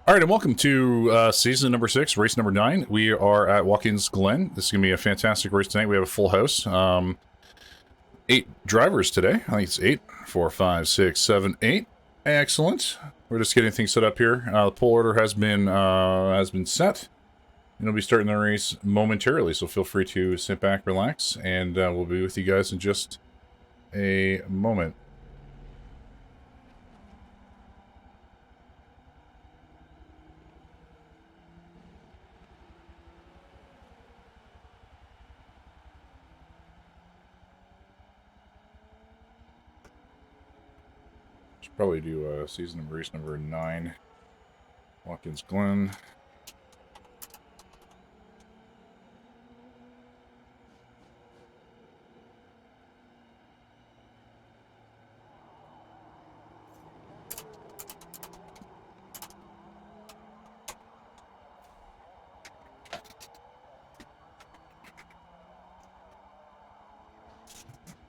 All right, and welcome to season number 6, race number 9. We are at Watkins Glen. This is going to be a fantastic race tonight. We have a full house. 8 drivers today. I think it's 8. 4, 5, 6, 7, 8. Excellent. We're just getting things set up here. The pole order has been set. And we'll be starting the race momentarily, so feel free to sit back, relax, and we'll be with you guys in just a moment. Should probably do season number race number 9, Watkins Glen.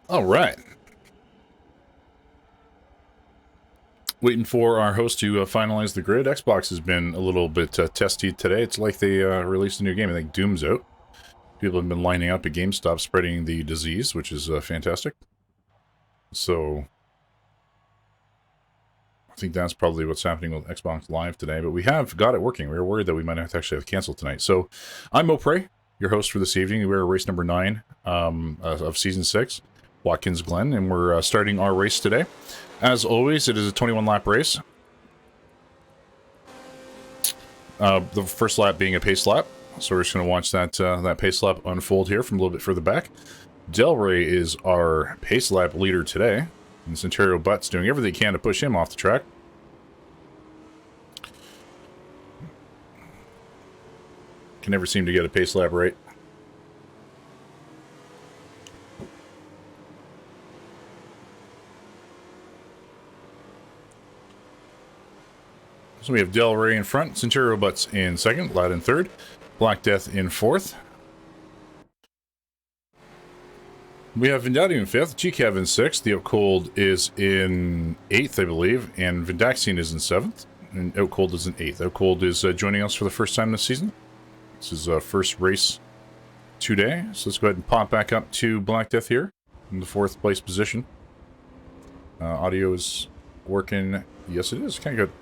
All right. Waiting for our host to finalize the grid. Xbox has been a little bit testy today. It's like they released a new game. I think Doom's out. People have been lining up at GameStop spreading the disease, which is fantastic. So I think that's probably what's happening with Xbox Live today. But we have got it working. We were worried that we might have to actually have to cancel tonight. So I'm Mopre, your host for this evening. We're race number 9 of Season 6, Watkins Glen, and we're starting our race today. As always, it is a 21-lap race. The first lap being a pace lap. So we're just going to watch that pace lap unfold here from a little bit further back. Del Rey is our pace lap leader today. And Centurio Butt's doing everything he can to push him off the track. Can never seem to get a pace lap right. So we have Del Rey in front, Centurio Butts in second, Lad in third, Black Death in fourth. We have Vindati in fifth, GCav in sixth, the Out Cold is in eighth, I believe, and Vindaxian is in seventh, and Out Cold is in eighth. Out Cold is joining us for the first time this season. This is first race today, so let's go ahead and pop back up to Black Death here in the fourth place position. Audio is working. Yes, it is. Kind of good.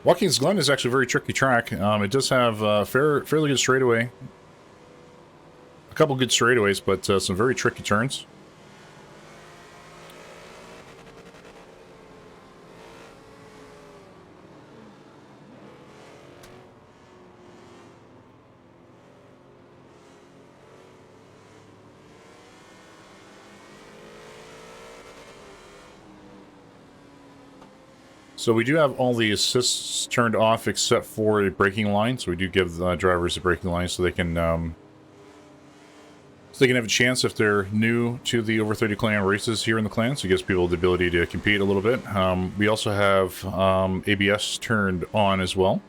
Watkins Glen is actually a very tricky track. It does have fairly good straightaway. A couple good straightaways, but some very tricky turns. So we do have all the assists turned off except for a braking line. So we do give the drivers a braking line so they can have a chance if they're new to the Over30Clan races here in the clan. So it gives people the ability to compete a little bit. We also have ABS turned on as well.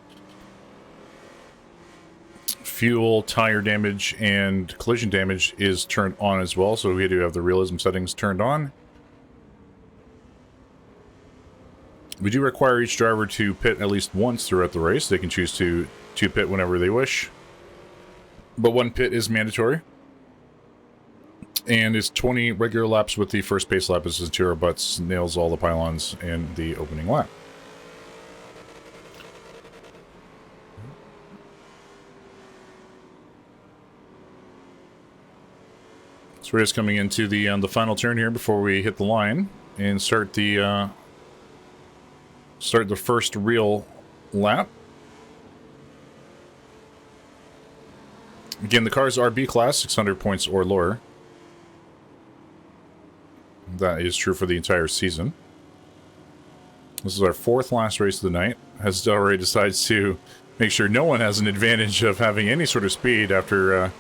Fuel, tire damage, and collision damage is turned on as well. So we do have the realism settings turned on. We do require each driver to pit at least once throughout the race. They can choose to pit whenever they wish. But one pit is mandatory. And it's 20 regular laps with the first pace lap as Centurio Butts nails all the pylons in the opening lap. So we're just coming into the final turn here before we hit the line and start the first real lap. Again, the cars are B class, 600 points or lower. That is true for the entire season. This is our fourth last race of the night, as Del Rey decides to make sure no one has an advantage of having any sort of speed after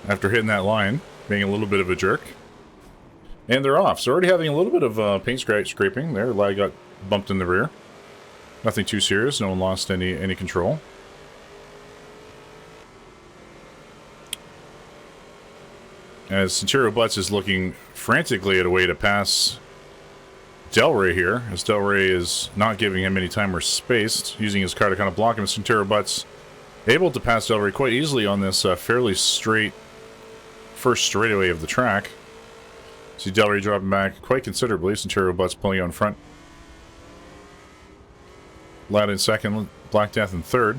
hitting that line, being a little bit of a jerk. And they're off. So already having a little bit of paint scraping there. Lad got bumped in the rear. Nothing too serious. No one lost any control. as Centurion Butts is looking frantically at a way to pass Del Rey here, as Del Rey is not giving him any time or space, using his car to kind of block him. Centurion Butts able to pass Del Rey quite easily on this fairly straight first straightaway of the track. See Del Rey dropping back quite considerably. Centurion Butts pulling out in front. Ladd in second, Black Death in third.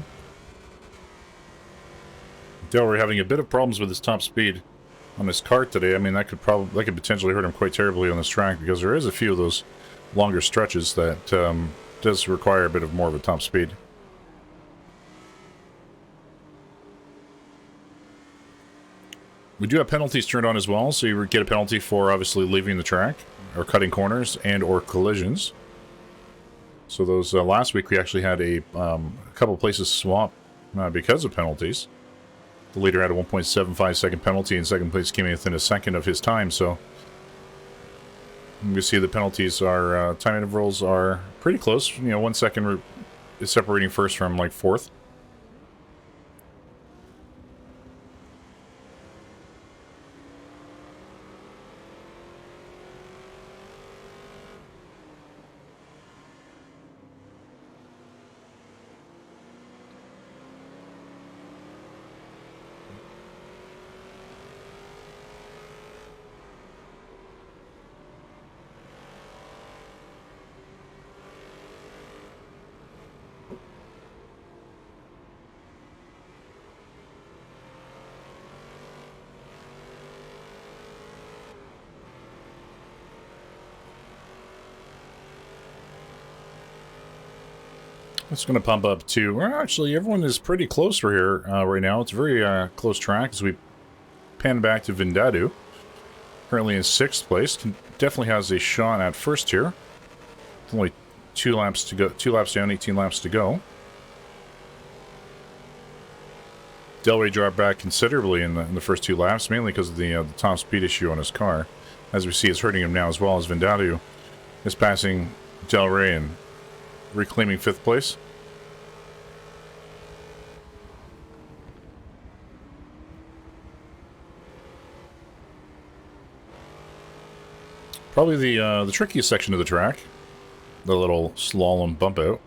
Del Rey having a bit of problems with his top speed on his kart today. I mean, that could potentially hurt him quite terribly on this track, because there is a few of those longer stretches that does require a bit of more of a top speed. We do have penalties turned on as well, so you get a penalty for obviously leaving the track, or cutting corners, and or collisions. So those last week we actually had a couple places swap because of penalties. The leader had a 1.75 second penalty, and second place came in within a second of his time. So you see the penalties are time intervals are pretty close. You know, 1 second is separating first from like fourth. It's going to pump up to, well, actually, everyone is pretty close for here right now. It's a very close track as we pan back to Vindadu. Currently in 6th place. Definitely has a shot at first here. Only 2 laps to go. 2 laps down, 18 laps to go. Del Rey dropped back considerably in the first 2 laps, mainly because of the top speed issue on his car. As we see, it's hurting him now as well, as Vindadu is passing Del Rey and reclaiming 5th place. Probably the trickiest section of the track, the little slalom bump out.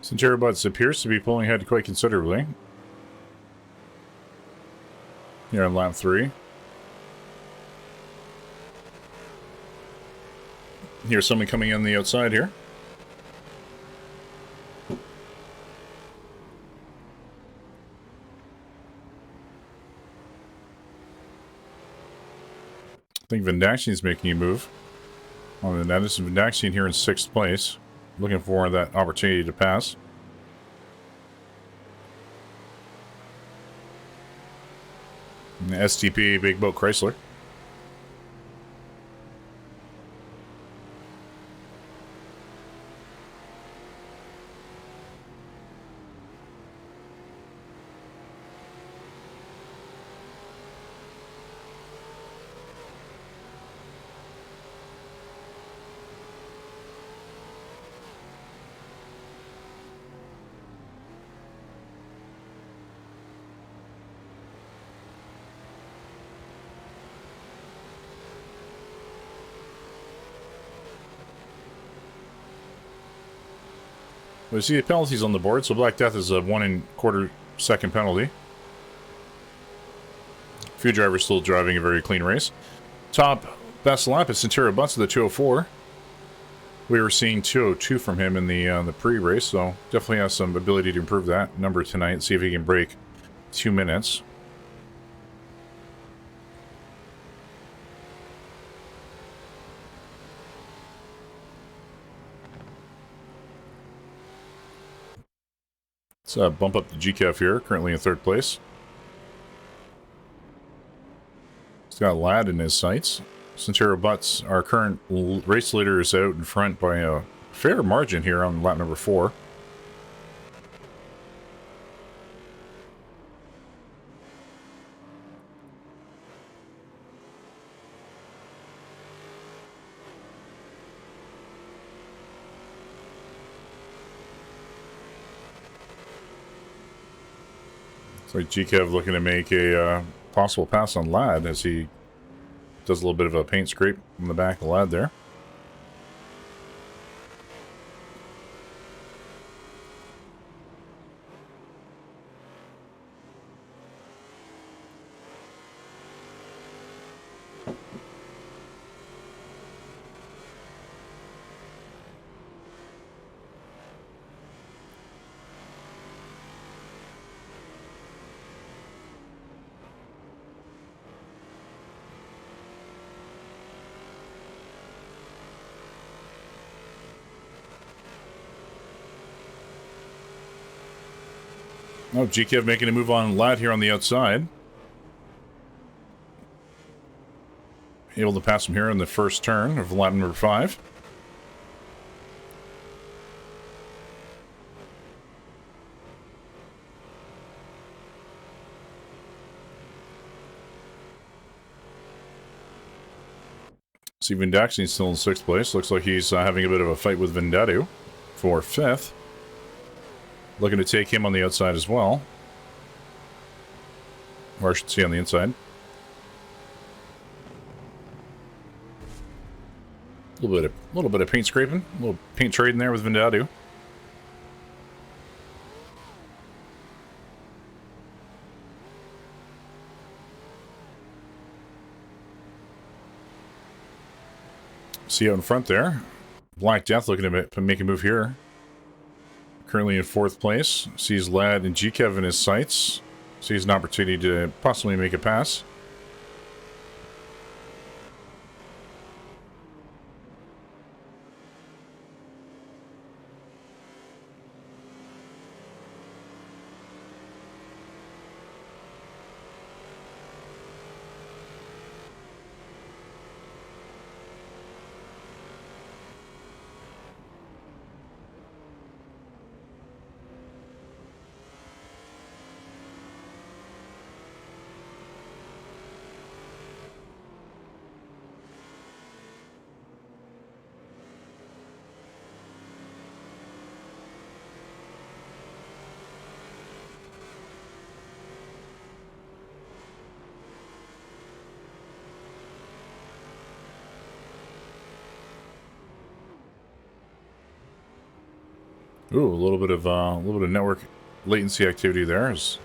Centurion Butts appears to be pulling ahead quite considerably here on lap 3. Here's someone coming in the outside here. I think Vindaxian's making a move on the net. This is Vindaxian here in 6th place. Looking for that opportunity to pass. And the STP Big Boat Chrysler. We see the penalties on the board, so Black Death is a 1 1/4 second penalty. A few drivers still driving a very clean race. Top best lap is Centurion Butts with the 204. We were seeing 202 from him in the pre-race, so definitely has some ability to improve that number tonight. See if he can break 2 minutes. Let's bump up the GCAF here, currently in 3rd place. He's got Ladd in his sights. Centurion Butts, our current race leader, is out in front by a fair margin here on lap number 4. like GKev looking to make a possible pass on Lad as he does a little bit of a paint scrape on the back of Lad there. Oh, GKev making a move on Lad here on the outside. Able to pass him here in the first turn of lap number 5. See, Vindaxi's still in 6th place. Looks like he's having a bit of a fight with Vendadu for 5th. Looking to take him on the outside as well. Or I should say on the inside. A little bit of paint scraping, a little paint trading there with Vendadu. See out in front there, Black Death looking to make a move here. Currently in 4th place. Sees Lad and GKev in his sights. Sees an opportunity to possibly make a pass. Ooh, a little bit of network latency activity there as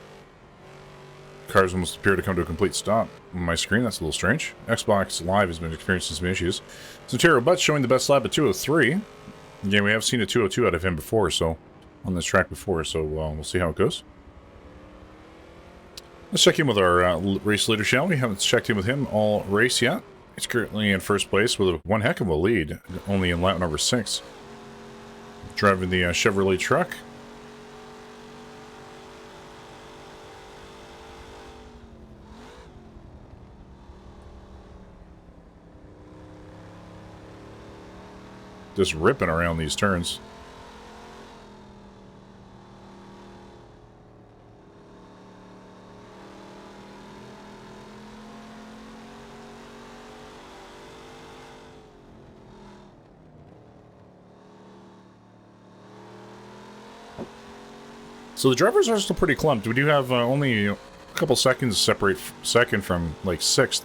cars almost appear to come to a complete stop on my screen. That's a little strange. Xbox Live has been experiencing some issues. Santero Butts showing the best lap at 203. Again, we have seen a 202 out of him before, so on this track before, so we'll see how it goes. Let's check in with our race leader, shall we? Haven't checked in with him all race yet. He's currently in 1st place with one heck of a lead, only in lap number 6. Driving the Chevrolet truck. Just ripping around these turns. So the drivers are still pretty clumped. We do have only a couple seconds separate second from like 6th.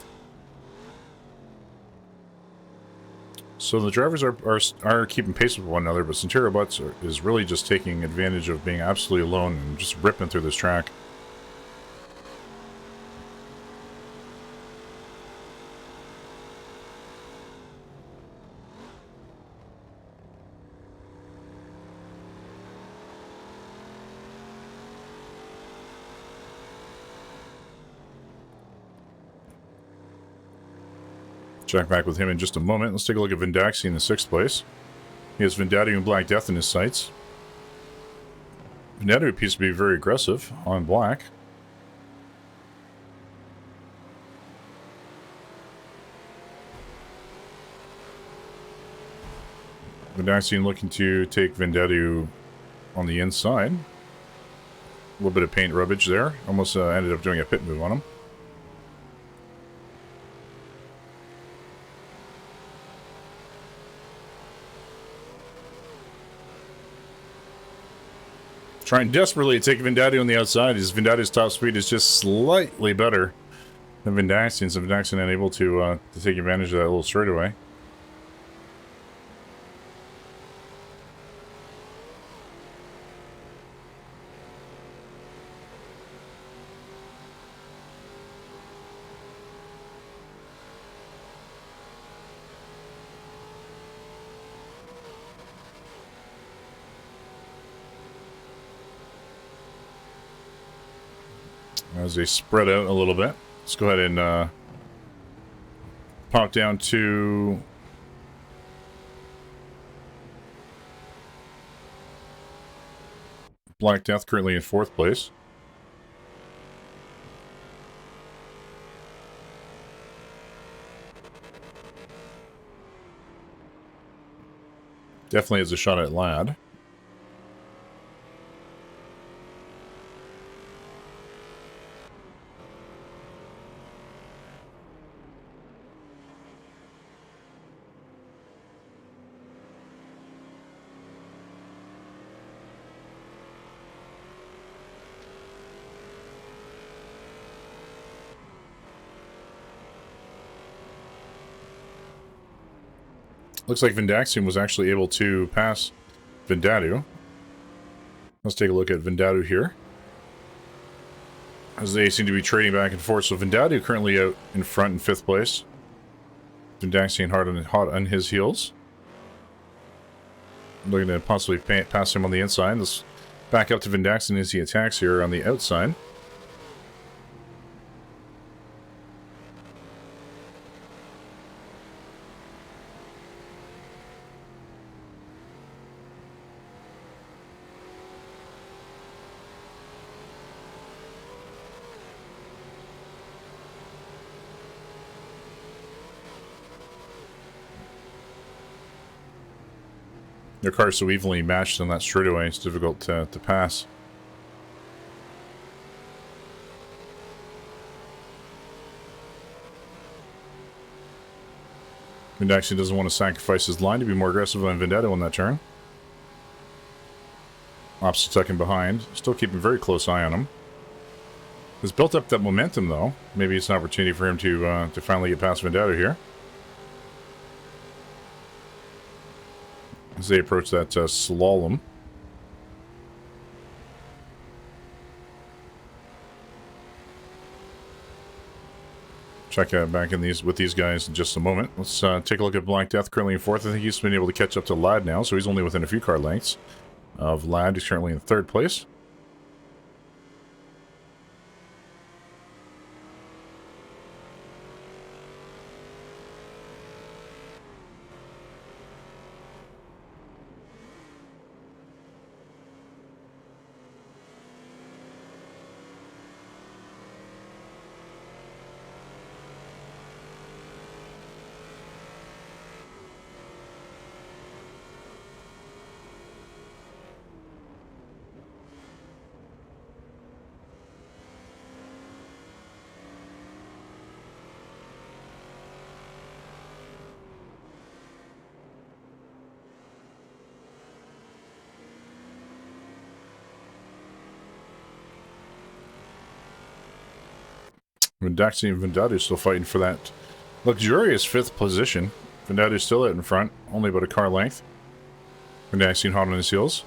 So the drivers are keeping pace with one another, but Santero Butts is really just taking advantage of being absolutely alone and just ripping through this track. Check back with him in just a moment. Let's take a look at Vindaxi in the 6th place. He has Vendadu and Black Death in his sights. Vendadu appears to be very aggressive on Black. Vindaxi looking to take Vendadu on the inside. A little bit of paint rubbage there. Almost ended up doing a pit move on him. Trying desperately to take Vendado on the outside. His Vendado's top speed is just slightly better than Vendaxian, so Vendaxian unable to take advantage of that little straightaway. As they spread out a little bit, let's go ahead and pop down to Black Death, currently in 4th place. Definitely has a shot at Lad. Looks like Vendaxian was actually able to pass Vendado. Let's take a look at Vendado here, as they seem to be trading back and forth. So Vendado currently out in front in 5th place. Vendaxian hot on his heels. Looking to possibly pass him on the inside. Let's back up to Vendaxian as he attacks here on the outside. Their cars so evenly matched on that straightaway, it's difficult to pass. Vendaxian doesn't want to sacrifice his line to be more aggressive than Vendado on that turn. Opposite tucking behind, still keeping a very close eye on him. Has built up that momentum though. Maybe it's an opportunity for him to finally get past Vendado here. As they approach that slalom. Check back in with these guys in just a moment. Let's take a look at Black Death, currently in 4th. I think he's been able to catch up to Lad now, so he's only within a few car lengths of Lad, who's currently in 3rd place. Vendaxian and Vendado still fighting for that luxurious 5th position. Vendado's still out in front, only about a car length. Vendaxian hot on his heels.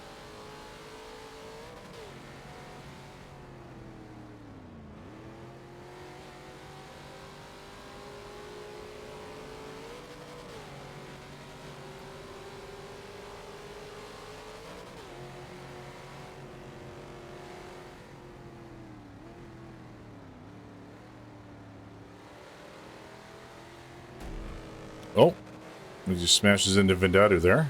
Oh, he just smashes into Vendado there.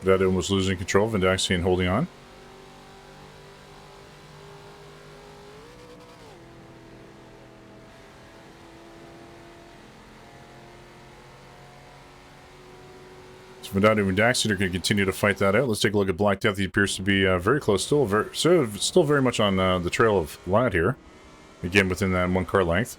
Vendado was losing control. Vendaxian holding on. So Vendado and Vendaxian are going to continue to fight that out. Let's take a look at Black Death. He appears to be very close, still very much on the trail of Lad here. Again, within that 1 car length.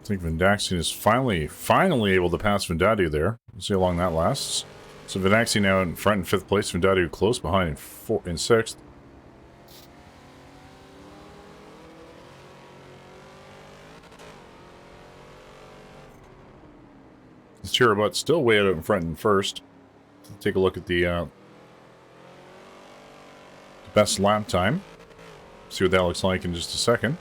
think Vindaxian is finally able to pass Vindadu there. We'll see how long that lasts. So Vindaxian now in front in 5th place, Vindadu close behind in 6th. Tirabut still way out in front in 1st. Let's take a look at the best lap time. See what that looks like in just a second.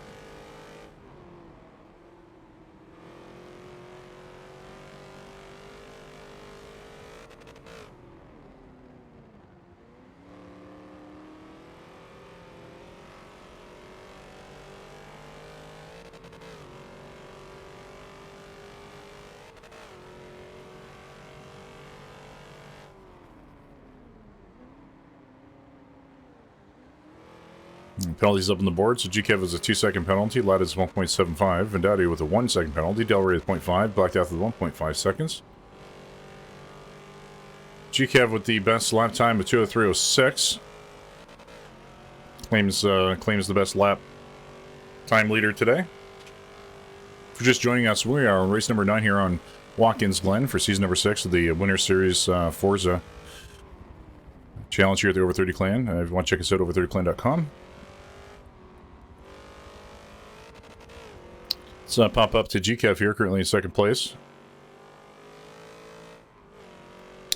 Penalties up on the board. So GKev has a 2-second penalty. Ladd is 1.75. Vindadu with a 1-second penalty. Del Rey with 0.5. Black Death with 1.5 seconds. GKev with the best lap time of 2:03:06. Claims the best lap time leader today. For just joining us, we are on race number 9 here on Watkins Glen for season number 6 of the Winter Series Forza Challenge here at the Over30Clan. If you want to check us out, over30clan.com. Let's pop up to GKev here, currently in 2nd place.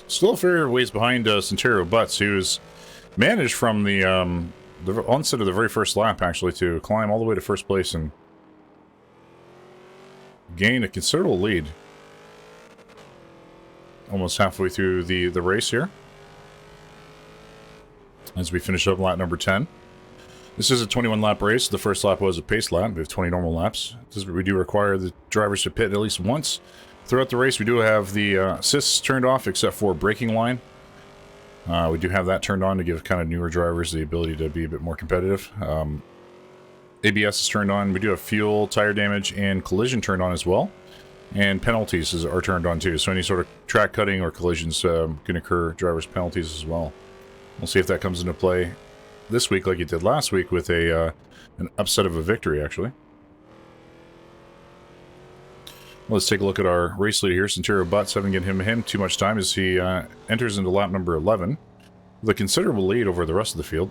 Still a fair ways behind Centero Butts, who's managed from the onset of the very first lap, actually, to climb all the way to 1st place and gain a considerable lead. Almost halfway through the race here. As we finish up lap number 10. This is a 21-lap race. The first lap was a pace lap. We have 20 normal laps. We do require the drivers to pit at least once. Throughout the race, we do have the assists turned off, except for braking line. We do have that turned on to give kind of newer drivers the ability to be a bit more competitive. ABS is turned on. We do have fuel, tire damage, and collision turned on as well. And penalties are turned on too. So any sort of track cutting or collisions can occur drivers' penalties as well. We'll see if that comes into play this week like it did last week with an upset of a victory, actually. Let's take a look at our race leader here. Centero Butts, haven't given him too much time as he enters into lap number 11 with a considerable lead over the rest of the field.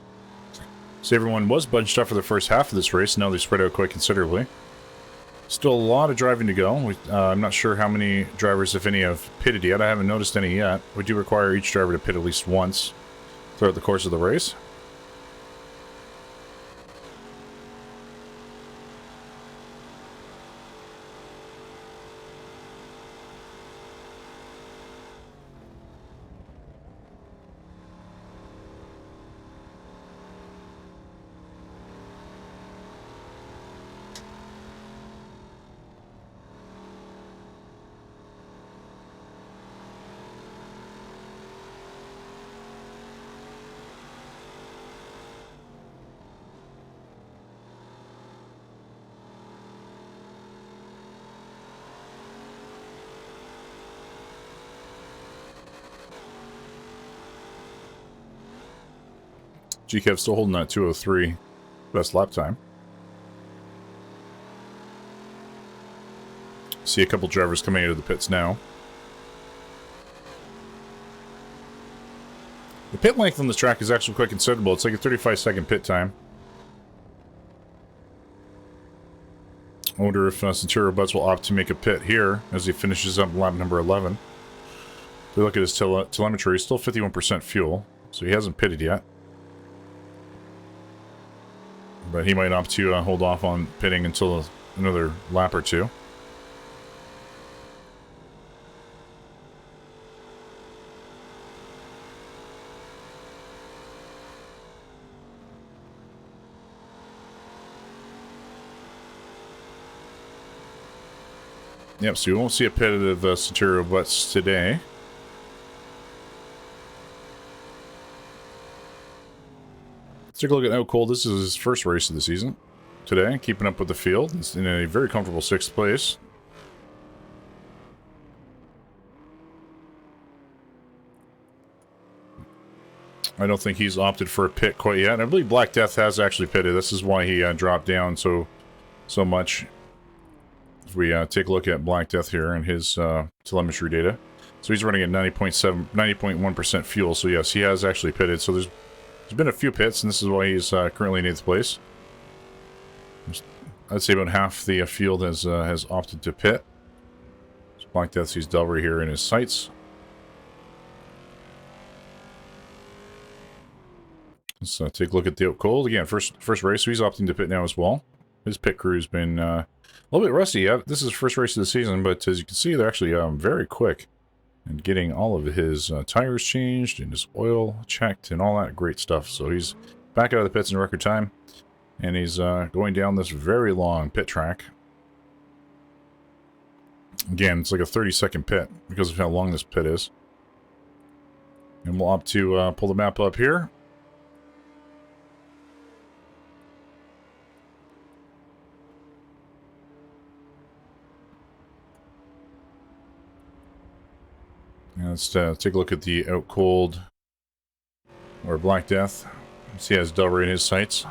So everyone was bunched up for the first half of this race. Now they spread out quite considerably. Still a lot of driving to go. I'm not sure how many drivers, if any, have pitted yet. I haven't noticed any yet. We do require each driver to pit at least once throughout the course of the race. GKev still holding that 2:03 best lap time. See a couple drivers coming out of the pits now. The pit length on this track is actually quite considerable. It's like a 35-second pit time. I wonder if Centero Butts will opt to make a pit here as he finishes up lap number 11. If we look at his telemetry, he's still 51% fuel, so he hasn't pitted yet. But he might opt to hold off on pitting until another lap or two. Yep, so you won't see a pit of Centero Butts today. Let's take a look at how cold this is his first race of the season. Today, keeping up with the field. He's in a very comfortable 6th place. I don't think he's opted for a pit quite yet. I believe Black Death has actually pitted. This is why he dropped down so much If we take a look at Black Death here and his telemetry data. So he's running at 90.1% fuel. So yes, he has actually pitted. So there's been a few pits, and this is why he's currently in 8th place. I'd say about half the field has opted to pit. So Black Death sees Delray here in his sights. Let's take a look at the Cold again. First race, so he's opting to pit now as well. His pit crew's been a little bit rusty. This is his first race of the season, but as you can see, they're actually very quick and getting all of his tires changed and his oil checked and all that great stuff. So he's back out of the pits in record time, and he's going down this very long pit track. Again, it's like a 30-second pit because of how long this pit is. And we'll opt to pull the map up here. And let's take a look at the Out Cold or Black Death. He has Delray in his sights.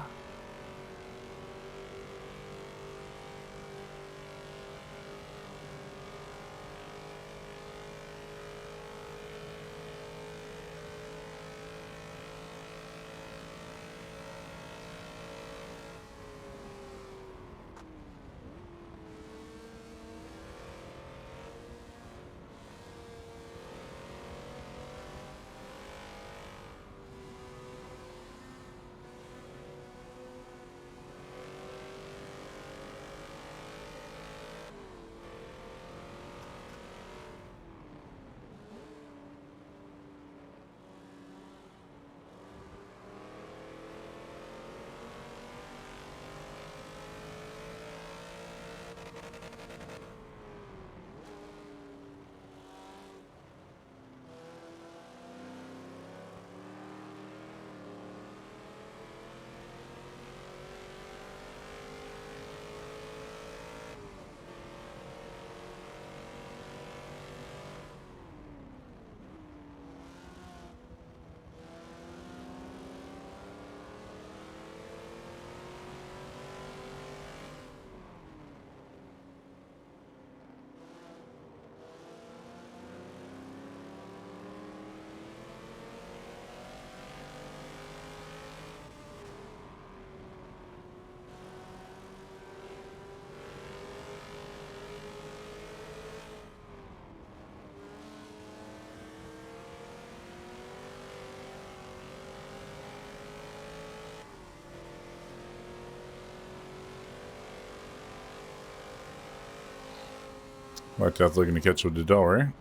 Black Death looking to catch with the Delray.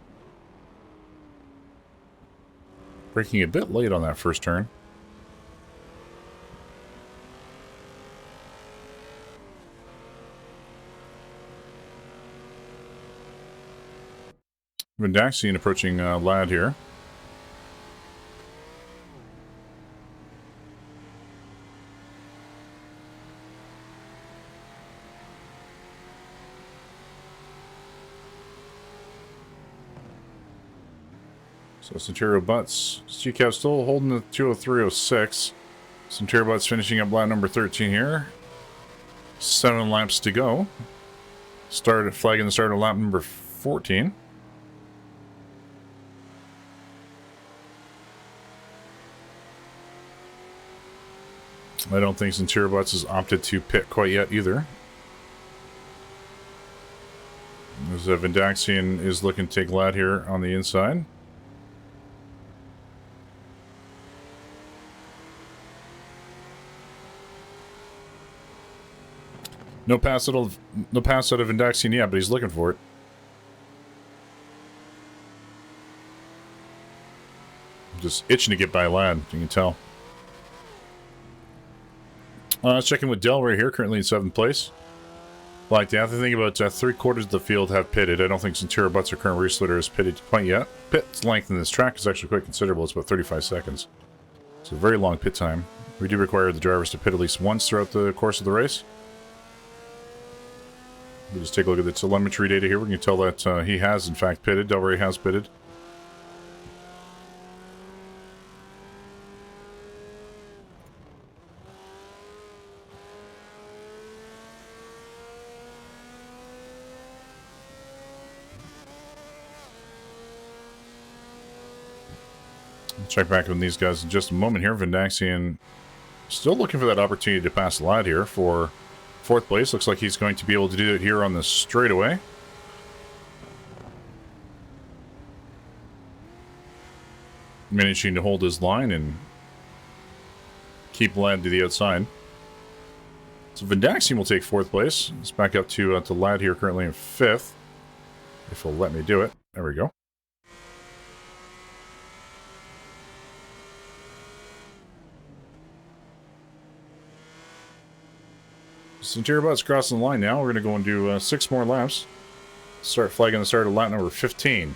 Braking a bit late on that first turn. Vendaxian approaching Lad here. So Centurio Butts, CCAP still holding the 203.06. Centurio Butts finishing up lap number 13 here. 7 laps to go. Flagging the start of lap number 14. I don't think Centurio Butts has opted to pit quite yet either. As Vendaxian is looking to take Lad here on the inside. No pass out of Vendaxian yet, but he's looking for it. Just itching to get by Lad, you can tell. Let's check in with Delray here, currently in 7th place. Black Death, I think about 3/4 of the field have pitted. I don't think Centurio Butts, our current race leader, has pitted quite yet. Pit length in this track is actually quite considerable. It's about 35 seconds. It's a very long pit time. We do require the drivers to pit at least once throughout the course of the race. We'll just take a look at the telemetry data here. We can tell that he has, in fact, pitted. Delray has pitted. Check back on these guys in just a moment here. Vindaxian still looking for that opportunity to pass the lad here for 4th place. Looks like he's going to be able to do it here on the straightaway. Managing to hold his line and keep Lad to the outside. So Vindaxian will take 4th place. It's back up to Lad here currently in 5th. If he'll let me do it. There we go. Centurion Butts crossing the line now. We're going to go and do 6 more laps. Start flagging the start of lap number 15.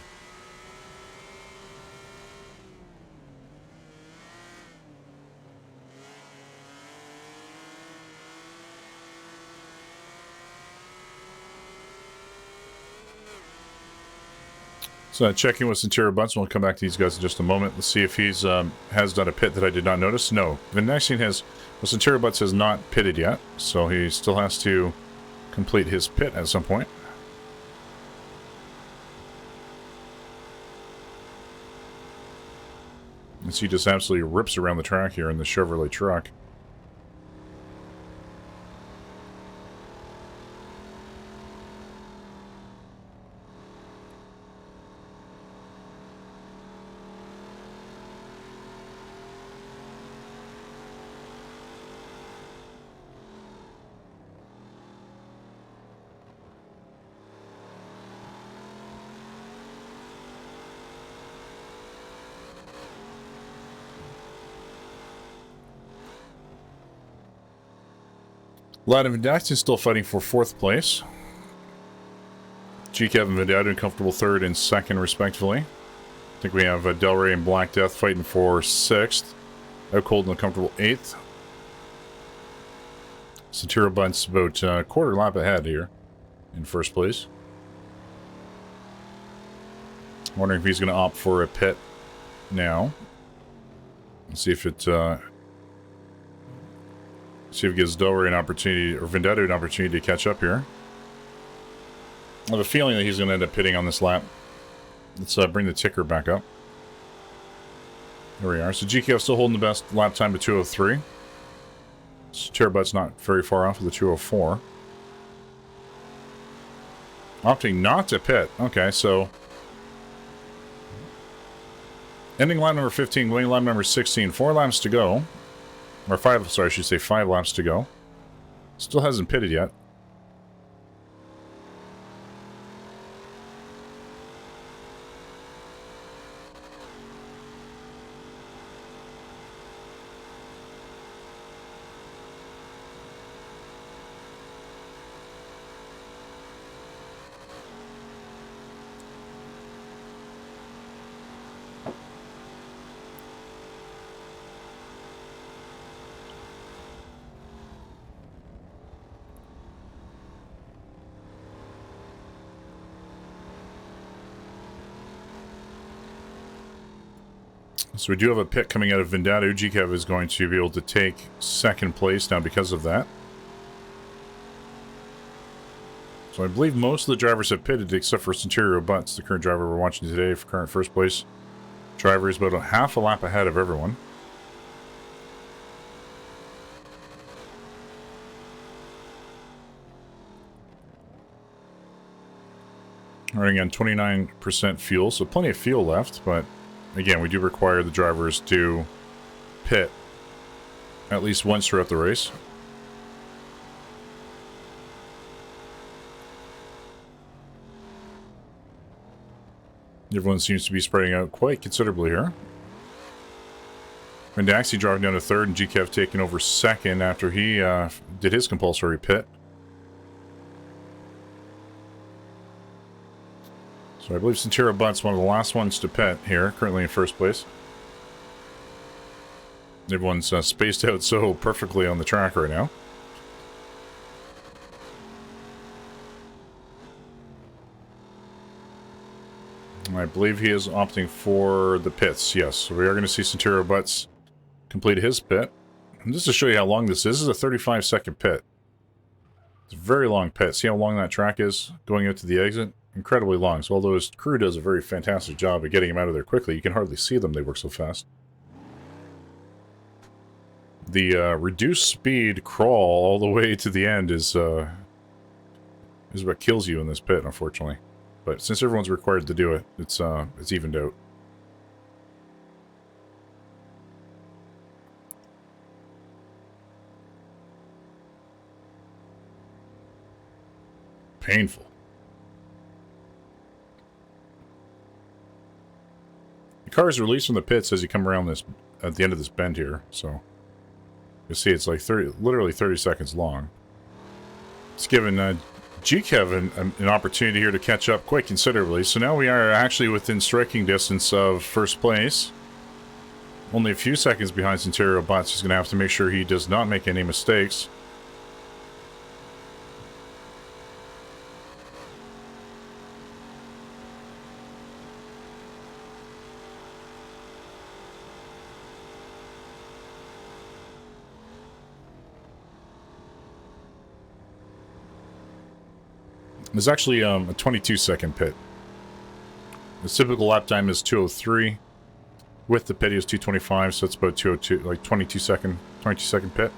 So checking with Centurion Butts, we'll come back to these guys in just a moment. Let's see if he's has done a pit that I did not notice. No, Vindaxian has, well, Centurion Butts has not pitted yet, so he still has to complete his pit at some point. As he just absolutely rips around the track here in the Chevrolet truck. Lad and Vindaxian still fighting for 4th place. GCAV and Vidado comfortable 3rd and 2nd, respectively. I think we have Delray and Black Death fighting for 6th. Out Cold in the comfortable 8th. Centura Bunts about a quarter lap ahead here in 1st place. Wondering if he's going to opt for a pit now. Let's see if it see if it gives Delray an opportunity, or Vendetta an opportunity to catch up here. I have a feeling that he's going to end up pitting on this lap. Let's bring the ticker back up. There we are. So GKF still holding the best lap time to 2:03. Terabut's not very far off of the 2:04. Opting not to pit. Okay, so ending lap number 15, going lap number 16. 4 laps to go. Or 5, sorry, I should say 5 laps to go. Still hasn't pitted yet. So we do have a pit coming out of Vendado. GCAV is going to be able to take 2nd place now because of that. So I believe most of the drivers have pitted except for Centurio Butts, the current driver we're watching today for current 1st place. Driver is about a half a lap ahead of everyone. Running on 29% fuel, so plenty of fuel left, but again, we do require the drivers to pit at least once throughout the race. Everyone seems to be spreading out quite considerably here. Mendaxi driving down to 3rd and GKF taking over 2nd after he did his compulsory pit. So I believe Centura Butt's one of the last ones to pit here, currently in 1st place. Everyone's spaced out so perfectly on the track right now. I believe he is opting for the pits, yes. So we are going to see Centura Butts complete his pit. And just to show you how long this is a 35-second pit. It's a very long pit. See how long that track is going out to the exit? incredibly long. So although his crew does a very fantastic job of getting him out of there quickly, you can hardly see them. They work so fast. The reduced speed crawl all the way to the end is what kills you in this pit, unfortunately. But since everyone's required to do it, it's evened out. Painful. The car is released from the pits as you come around this at the end of this bend here, so you see it's like literally 30 seconds long. It's given GKev an opportunity here to catch up quite considerably. So now we are actually within striking distance of first place. Only a few seconds behind Centerio, but he's going to have to make sure he does not make any mistakes. There's actually a 22-second pit. The typical lap time is 2:03. With the pit, he was 2:25, so it's about 2:02, like 22-second pit.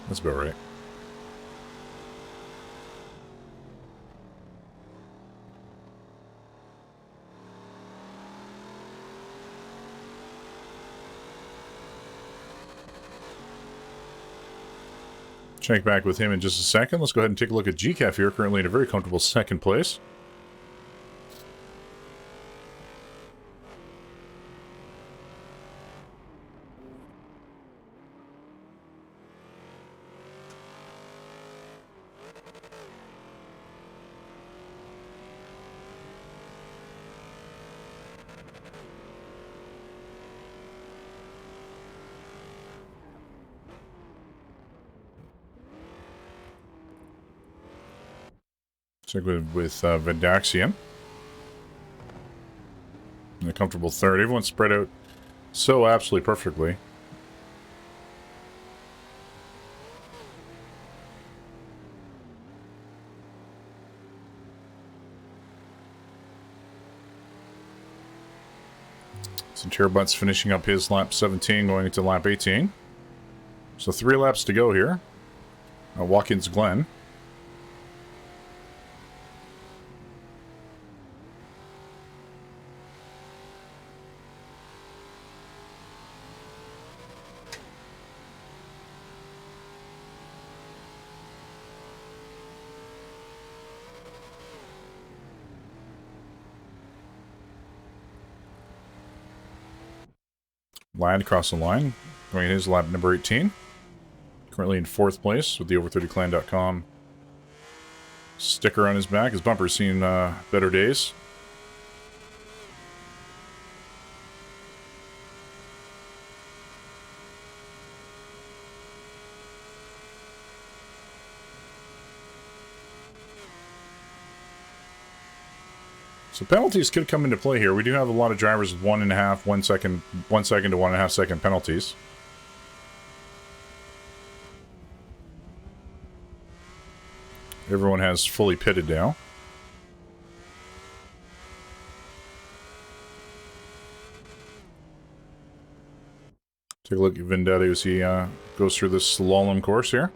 That's about right. Check back with him in just a second. Let's go ahead and take a look at GCAF here, currently in a very comfortable second place. Check with Vendaxian. In a comfortable third. Everyone's spread out so absolutely perfectly. Centurabut's finishing up his lap 17, going into lap 18. So 3 laps to go here. Watkins Glen. Lad across the line, going in his lap number 18. Currently in 4th place with the Over30Clan.com sticker on his back. His bumper's seen better days. So penalties could come into play here. We do have a lot of drivers with 1 second to 1.5 second penalties. Everyone has fully pitted now. Take a look at Vendetti as he goes through this slalom course here.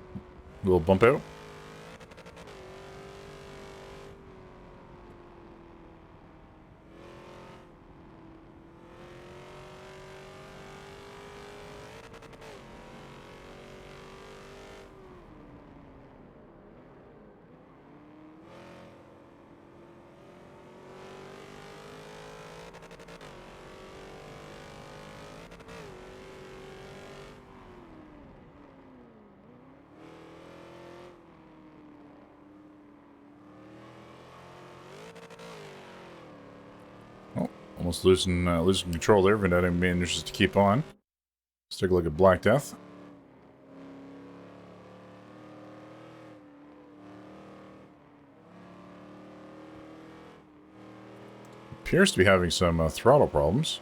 A little bump out. Almost losing control there. Vendetti manages to keep on. Let's take a look at Black Death. Appears to be having some throttle problems.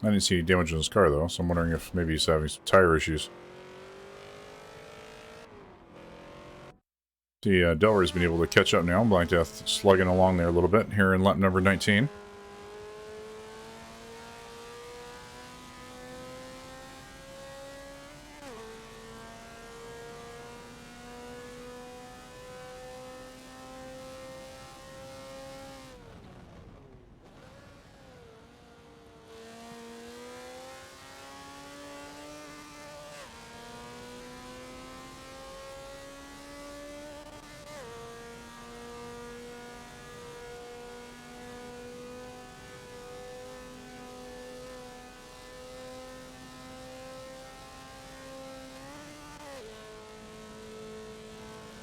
I didn't see any damage in his car, though, so I'm wondering if maybe he's having some tire issues. See, Delroy's been able to catch up now. Black Death slugging along there a little bit here in lap number 19.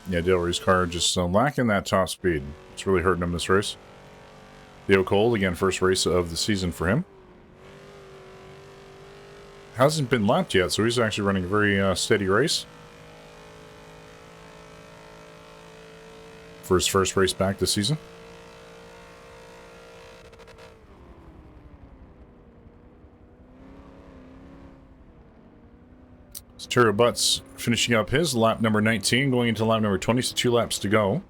Yeah, Delroy's car just lacking that top speed. It's really hurting him this race. Theo Cole, again, first race of the season for him. Hasn't been lapped yet, so he's actually running a very steady race. For his first race back this season. Terry Butts finishing up his lap number 19, going into lap number 20, so 2 laps to go.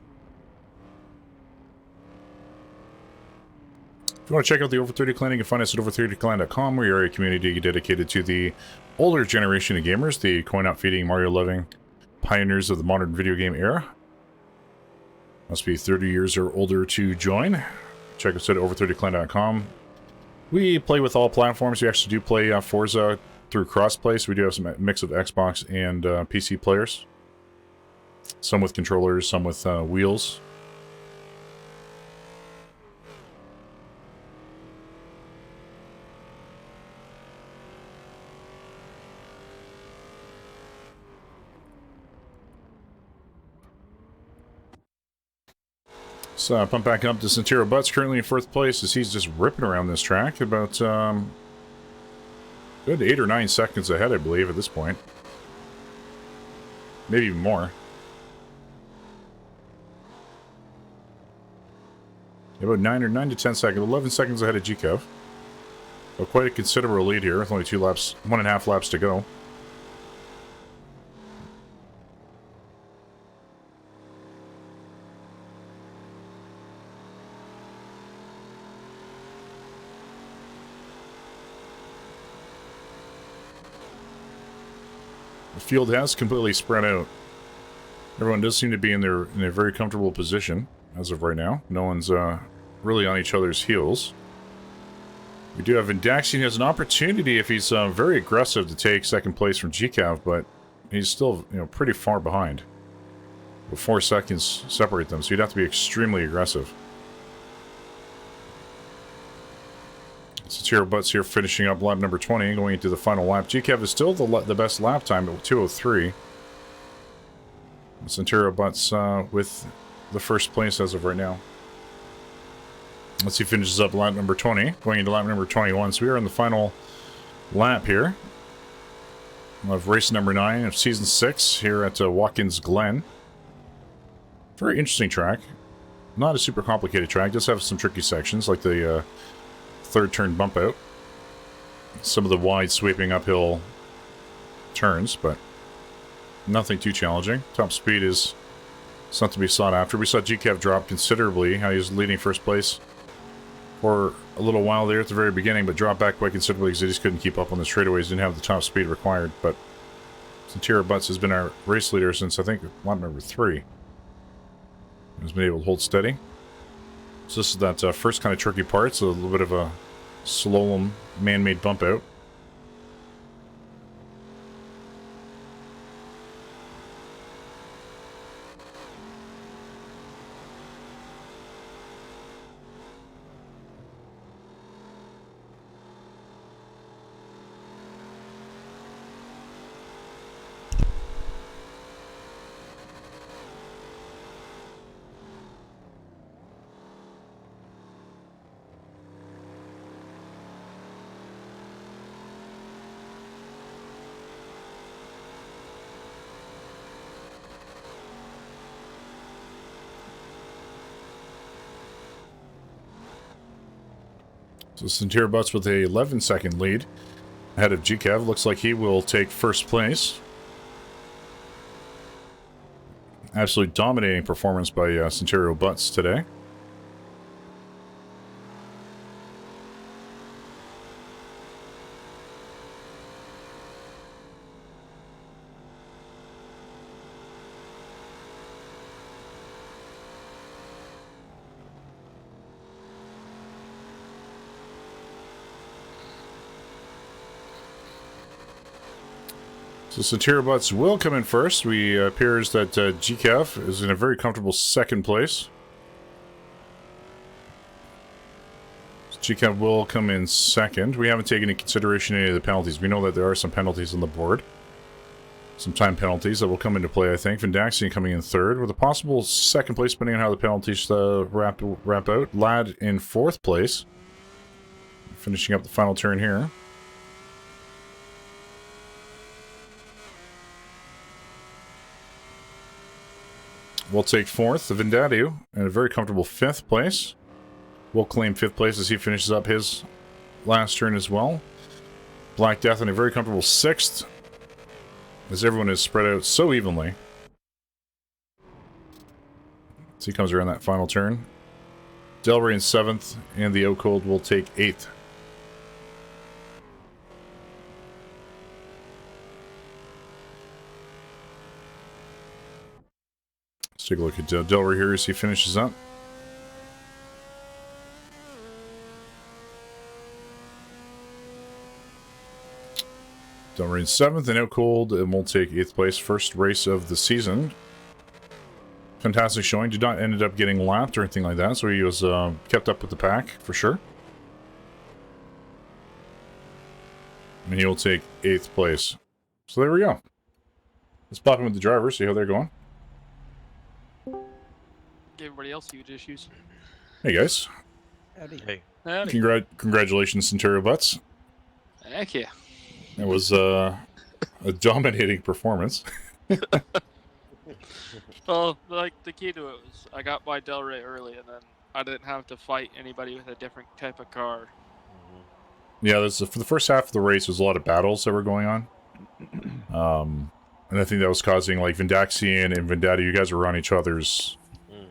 If you want to check out the Over30Clan, you can find us at over30clan.com. We are a community dedicated to the older generation of gamers, the coin-op feeding, Mario-loving pioneers of the modern video game era. Must be 30 years or older to join. Check us out at over30clan.com. We play with all platforms. We actually do play Forza through crossplay, so we do have some mix of Xbox and PC players. Some with controllers, some with wheels. So pump back up to Santero Butts, currently in 4th place, as he's just ripping around this track. About good 8 or 9 seconds ahead, I believe, at this point. Maybe even more. About 9 to 10 seconds, 11 seconds ahead of GKev. So quite a considerable lead here, with only 1.5 laps to go. The field has completely spread out. Everyone does seem to be in a very comfortable position as of right now. No one's really on each other's heels. We do have Indaxian has an opportunity if he's very aggressive to take 2nd place from GKev, but he's still pretty far behind. With 4 seconds separate them, so you'd have to be extremely aggressive. Santero Butts here finishing up lap number 20, going into the final lap. GKev is still the best lap time at 2:03. Santero Butts with the first place as of right now. Let's see, finishes up lap number 20, going into lap number 21. So we are in the final lap here of race number 9 of season 6 here at Watkins Glen. Very interesting track. Not a super complicated track. Does have some tricky sections, like the 3rd turn bump out. Some of the wide sweeping uphill turns, but nothing too challenging. Top speed is something to be sought after. We saw GKev drop considerably. He was leading 1st place for a little while there at the very beginning, but dropped back quite considerably because he just couldn't keep up on the straightaways, didn't have the top speed required. But Santero Butts has been our race leader since, I think, lap number 3. He's been able to hold steady. So this is that first kind of tricky part. It's a little bit of a slalom man-made bump out. So Centura Butts with a 11-second lead ahead of GCAV. Looks like he will take first place. Absolutely dominating performance by Centurio Butts today. So Centura Butts will come in first. We appears that GCAV is in a very comfortable second place. So GCAV will come in second. We haven't taken into consideration any of the penalties. We know that there are some penalties on the board. Some time penalties that will come into play, I think. Vindaxian coming in third with a possible second place, depending on how the penalties wrap out. Lad in fourth place. Finishing up the final turn here. We'll take fourth, the Vindadoo, in a very comfortable fifth place. We'll claim fifth place as he finishes up his last turn as well. Black Death in a very comfortable sixth, as everyone is spread out so evenly. So he comes around that final turn. Delray in seventh, and the Oakhold will take eighth. Let's take a look at Delray here as he finishes up. Delray in seventh, and Oakhold, and we'll take eighth place. First race of the season. Fantastic showing. Did not end up getting lapped or anything like that, so he was kept up with the pack for sure. And he'll take eighth place. So there we go. Let's pop in with the drivers, see how they're going. Give everybody else huge issues. Hey guys. Howdy. Hey. Howdy. Congratulations, Centurio Butts. Heck yeah. It was a dominating performance. Well, like, the key to it was I got by Delray early, and then I didn't have to fight anybody with a different type of car. Yeah, for the first half of the race, there's a lot of battles that were going on. And I think that was causing, like, Vindaxian and Vendetta, you guys were on each other's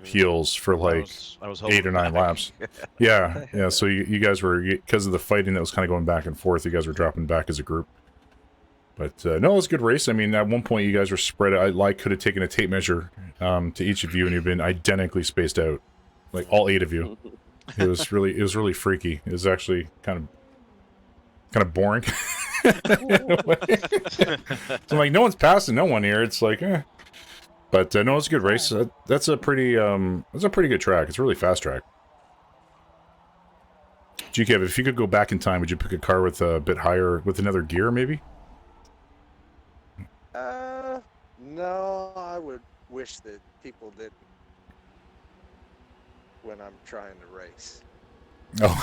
heels for, like, I was 8 or 9 laps. Yeah, so you guys were, because of the fighting that was kind of going back and forth, you guys were dropping back as a group. But, no, it was a good race. I mean, at one point, you guys were spread out. I could have taken a tape measure to each of you, and you've been identically spaced out. Like, all 8 of you. It was really freaky. It was actually kind of boring. So I'm like, no one's passing no one here. It's like, eh. But no, it's a good race. That's a pretty good track. It's a really fast track. GKev, if you could go back in time, would you pick a car with a bit higher, with another gear, maybe? No, I would wish that people didn't when I'm trying to race. Oh.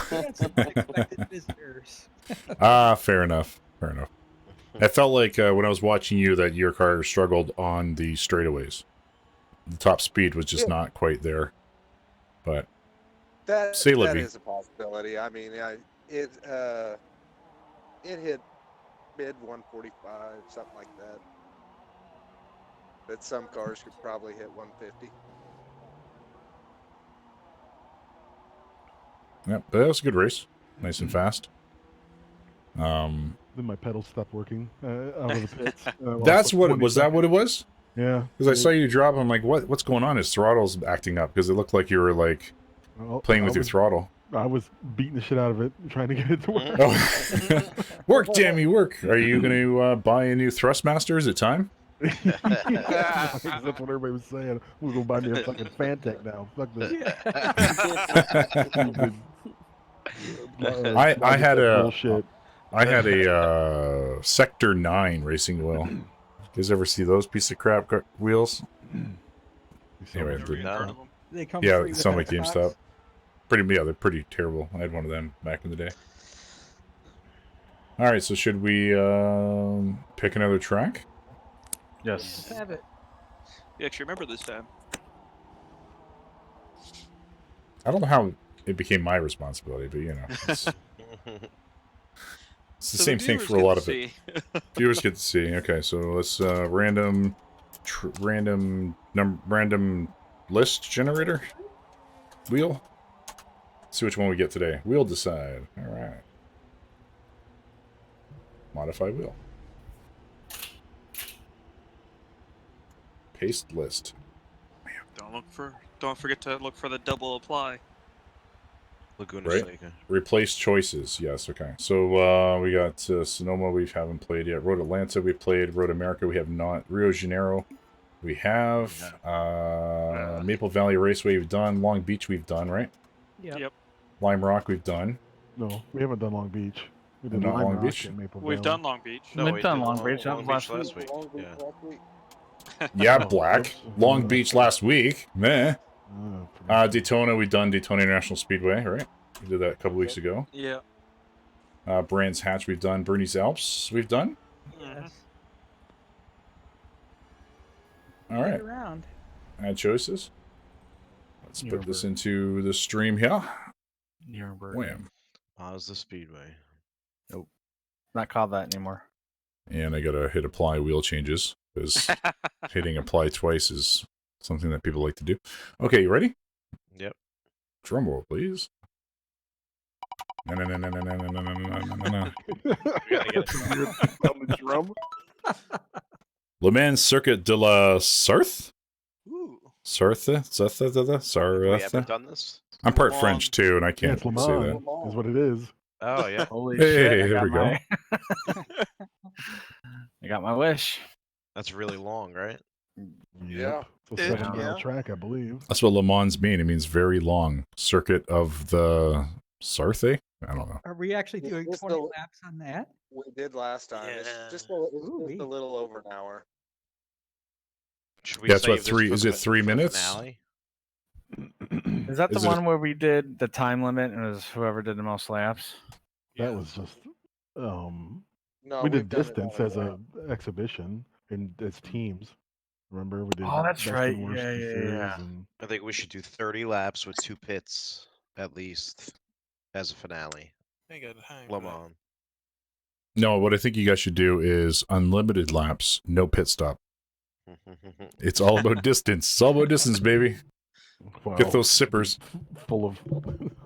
Fair enough. Fair enough. I felt like when I was watching you that your car struggled on the straightaways. The top speed was just not quite there. But that is a possibility. I mean, it hit mid 145, something like that. But some cars could probably hit 150. Yep, but that was a good race. Nice and fast. Then my pedals stopped working out of the pits. That's what was that what it was? Yeah. Because I saw you drop. I'm like, what's going on? His throttle's acting up because it looked like you were like playing with your throttle. I was beating the shit out of it, trying to get it to work. Oh. Work, Jamie, work. Are you going to buy a new Thrustmaster? Is it time? That's what everybody was saying. We're going to buy me a fucking Fantech now. Fuck this. I had a Sector 9 racing wheel. You guys ever see those piece of crap wheels? Anyway, They come yeah, some like GameStop. They're pretty terrible. I had one of them back in the day. All right, so should we pick another track? Yes. Have it. You actually remember this time. I don't know how it became my responsibility, but you know, It's the So same thing viewers for a get lot to of it. see. Viewers get to see. Okay, so let's random list generator wheel. See which one we get today. We'll decide. All right. Modify wheel. Paste list. Don't forget to look for the double apply. Laguna Right. Seca. Replace choices. Yes. Okay. So we got Sonoma. We haven't played yet. Road Atlanta. We played. Road America. We have not. Rio de Janeiro. We have. Maple Valley Raceway. We've done. Long Beach. We've done. Right. Yep. Lime Rock. We've done. No, we haven't done Long Beach. We did Not Lime Long Rock Beach? and Maple We've Valley. done Long Beach. No, We've we done did Long Beach. That was last last week. week. Long Beach Yeah. last week. Yeah, Oh, Black. oops. Long Beach last week. Meh. Forgot. Daytona. We've done Daytona International Speedway. Right. We did that a couple weeks ago. Yeah. Brands Hatch. We've done. Bernie's Alps. We've done. Yes. All right. Around. Add choices. Let's put this Nuremberg. into the stream here. Nuremberg. Wham. Pause the speedway. Not called that anymore. And I gotta hit apply wheel changes because hitting apply twice is something that people like to do. Okay, you ready? Yep. Drum roll, please. No, no, no, no, no, no, no, no, no, no, no, no. gotta get On the drum. Le Mans Circuit de la Sarthe? Ooh. Sarthe? We haven't Sarthe? done this? I'm part Le French too, and I Yeah, can't it's Le say Mans that. is what it is. Oh, yeah. Holy Hey, shit! there we go. I got my wish. That's really long, right? Yeah. It's a Yeah. 7-mile track, I believe. That's what Le Mans mean. It means very long. Circuit of the Sarthe? I don't know. Are we actually Is doing this 20 the- laps on that? We did last time. Yeah. It's just a Ooh-wee. little over an hour. Should we Yeah, it's what, save this three- for is the it 3 for the minutes? finale? Is that the Is it a- one where we did the time limit and it was whoever did the most laps? That was just No, we we've did done it distance on as a exhibition and as teams. Remember we did Oh, that's best right. and worst Yeah, of the yeah, series yeah. and I think we should do 30 laps with 2 pits at least as a finale. Ain't got time. Le for that. Mans. No, what I think you guys should do is unlimited laps, no pit stop. It's all about distance. It's all about distance, baby. wow, Get those sippers. full of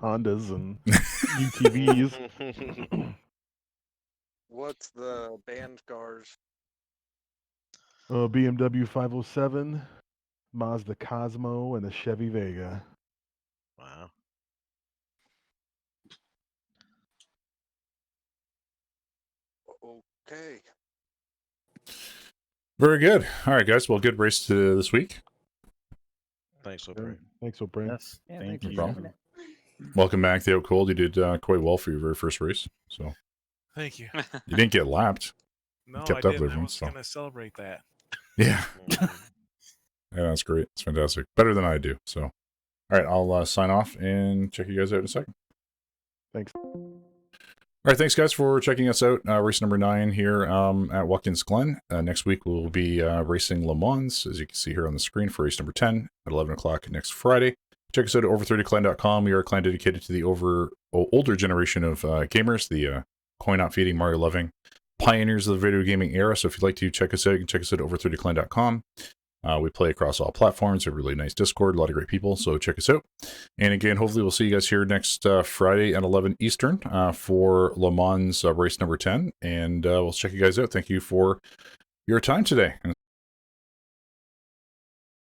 Hondas and UTVs. What's the band cars? BMW 507, Mazda Cosmo, and a Chevy Vega. Wow. Okay. Very good. All right, guys. Well, good race to this week. Thanks, Yeah, O'Brien. Thanks, O'Brien. Yes. Yeah, Thank thanks for you. problem. doing it. Welcome back, the Out Cold. You did quite well for your very first race. So Thank you. you didn't get lapped. No, kept I up with didn't. I everyone, was so. gonna celebrate that. Yeah. Mhm. Yeah, that's great. It's fantastic. Better than I do. So, all right, I'll sign off and check you guys out in a second. Thanks. All right, thanks guys for checking us out. Race number 9 here at Watkins Glen. Next week we'll be racing Le Mans, as you can see here on the screen, for race number 10 at 11 o'clock next Friday. Check us out at over30clan.com. We are a clan dedicated to the older generation of gamers, the coin-op feeding, Mario loving pioneers of the video gaming era. So if you'd like to check us out, you can check us out at over30clan.com. We play across all platforms. We have a really nice Discord, a lot of great people, so check us out. And again, hopefully we'll see you guys here next Friday at 11 Eastern for Le Mans race number 10. And we'll check you guys out. Thank you for your time today. And